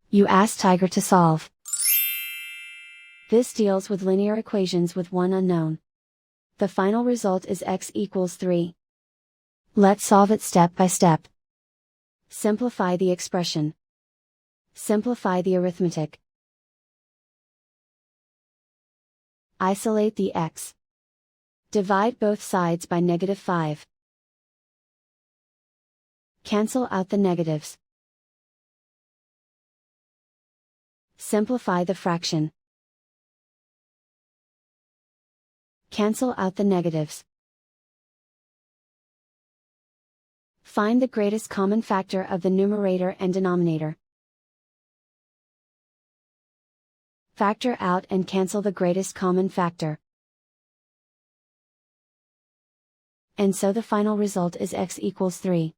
You ask Tiger to solve. This deals with linear equations with one unknown. The final result is x equals 3. Let's solve it step by step. Simplify the expression. Simplify the arithmetic. Isolate the x. Divide both sides by -5. Cancel out the negatives. Simplify the fraction. Cancel out the negatives. Find the greatest common factor of the numerator and denominator. Factor out and cancel the greatest common factor. And so the final result is x equals 3.